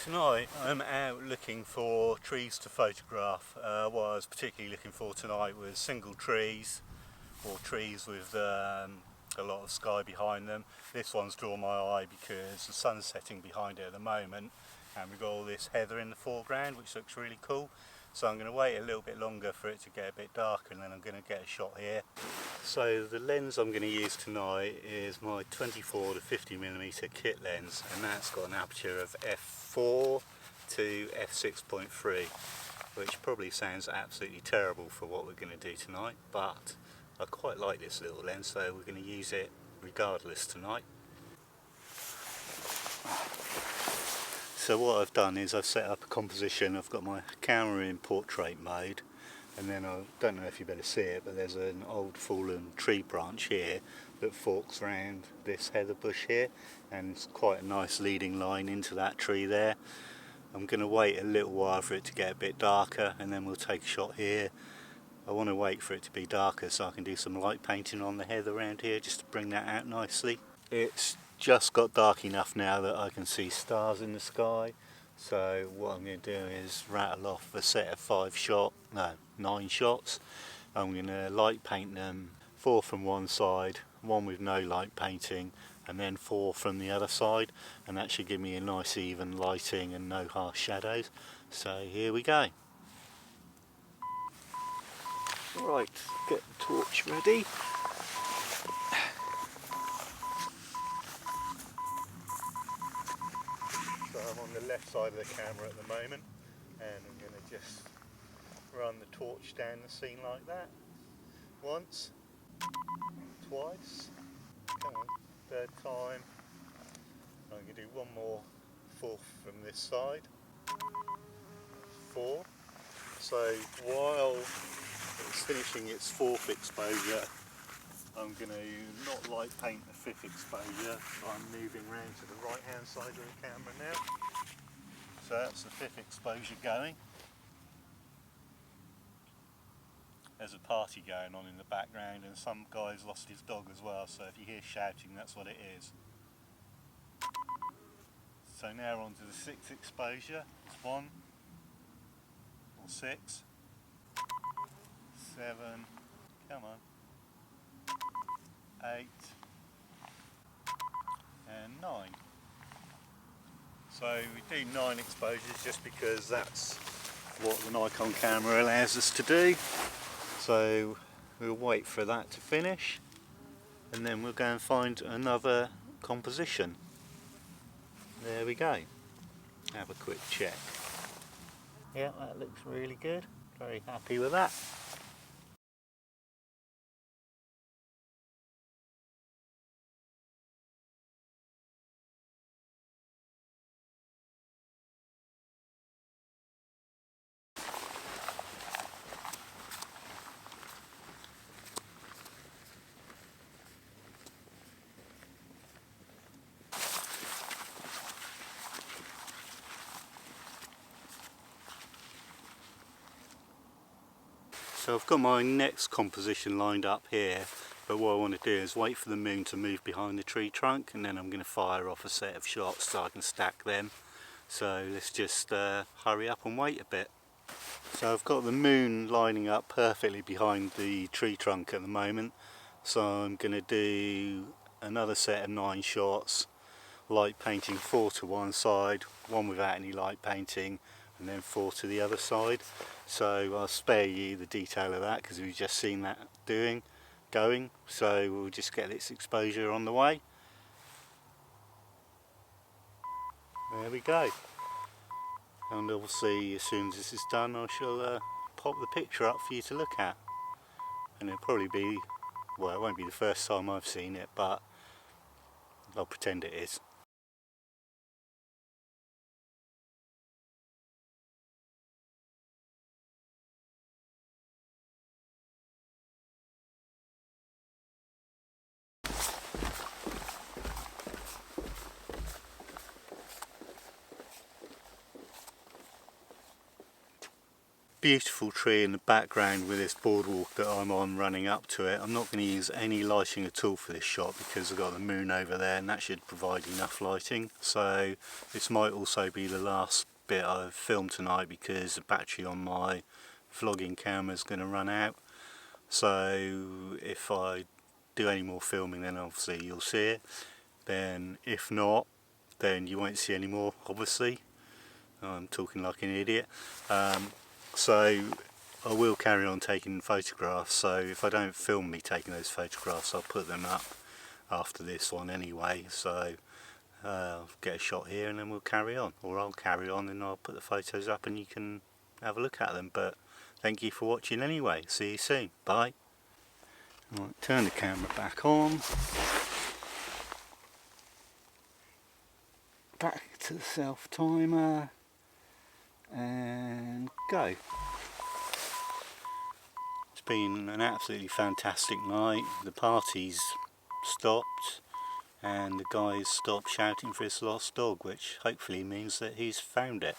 Tonight I'm out looking for trees to photograph. What I was particularly looking for tonight was single trees or trees with a lot of sky behind them. This one's drawn my eye because the sun's setting behind it at the moment and we've got all this heather in the foreground which looks really cool. So I'm going to wait a little bit longer for it to get a bit darker and then I'm going to get a shot here. So the lens I'm going to use tonight is my 24 to 50mm kit lens, and that's got an aperture of f4 to f6.3, which probably sounds absolutely terrible for what we're going to do tonight, but I quite like this little lens, so we're going to use it regardless tonight. So what I've done is I've set up a composition. I've got my camera in portrait mode, and then I don't know if you better see it, but there's an old fallen tree branch here that forks around this heather bush here, and it's quite a nice leading line into that tree there. I'm going to wait a little while for it to get a bit darker and then we'll take a shot here. I want to wait for it to be darker so I can do some light painting on the heather around here just to bring that out nicely. It's just got dark enough now that I can see stars in the sky, so what I'm going to do is rattle off a set of 9 shots. I'm going to light paint them, 4 from one side, 1 with no light painting, and then 4 from the other side, and that should give me a nice even lighting and no harsh shadows. So here we go. Right, get the torch ready. So I'm on the left side of the camera at the moment, and I'm going to just run the torch down the scene like that. Once, twice, come on, third time. I'm going to do one more, 4th from this side, 4. So while it's finishing its 4th exposure, I'm going to not light paint the 5th exposure, but I'm moving round to the right hand side of the camera now. So that's the 5th exposure going. There's a party going on in the background and some guy's lost his dog as well, so if you hear shouting, that's what it is. So now on to the 6th exposure. It's 1 or 6, 7, come on, 8 and 9. So we do 9 exposures just because that's what the Nikon camera allows us to do. So we'll wait for that to finish and then we'll go and find another composition. There we go. Have a quick check. Yeah, that looks really good. Very happy with that. So I've got my next composition lined up here, but what I want to do is wait for the moon to move behind the tree trunk and then I'm going to fire off a set of shots so I can stack them. So let's just hurry up and wait a bit. So I've got the moon lining up perfectly behind the tree trunk at the moment, so I'm going to do another set of 9 shots, light painting 4 to one side, 1 without any light painting, and then 4 to the other side. So I'll spare you the detail of that because we've just seen that going, so we'll just get this exposure on the way. There we go. And obviously as soon as this is done I shall pop the picture up for you to look at. And it'll probably be, well, it won't be the first time I've seen it, but I'll pretend it is. beautiful tree in the background with this boardwalk that I'm on running up to it. I'm not going to use any lighting at all for this shot because I've got the moon over there and that should provide enough lighting. So this might also be the last bit I've filmed tonight because the battery on my vlogging camera is going to run out. So if I do any more filming, then obviously you'll see it. Then if not, then you won't see any more, obviously. I'm talking like an idiot. So I will carry on taking photographs, so if I don't film me taking those photographs, I'll put them up after this one anyway. So I'll get a shot here and then we'll carry on, or I'll carry on and I'll put the photos up and you can have a look at them. But thank you for watching anyway. See you soon. Bye. Right, turn the camera back on. Back to the self timer and go. It's been an absolutely fantastic night. The party's stopped and the guy's stopped shouting for his lost dog, which hopefully means that he's found it.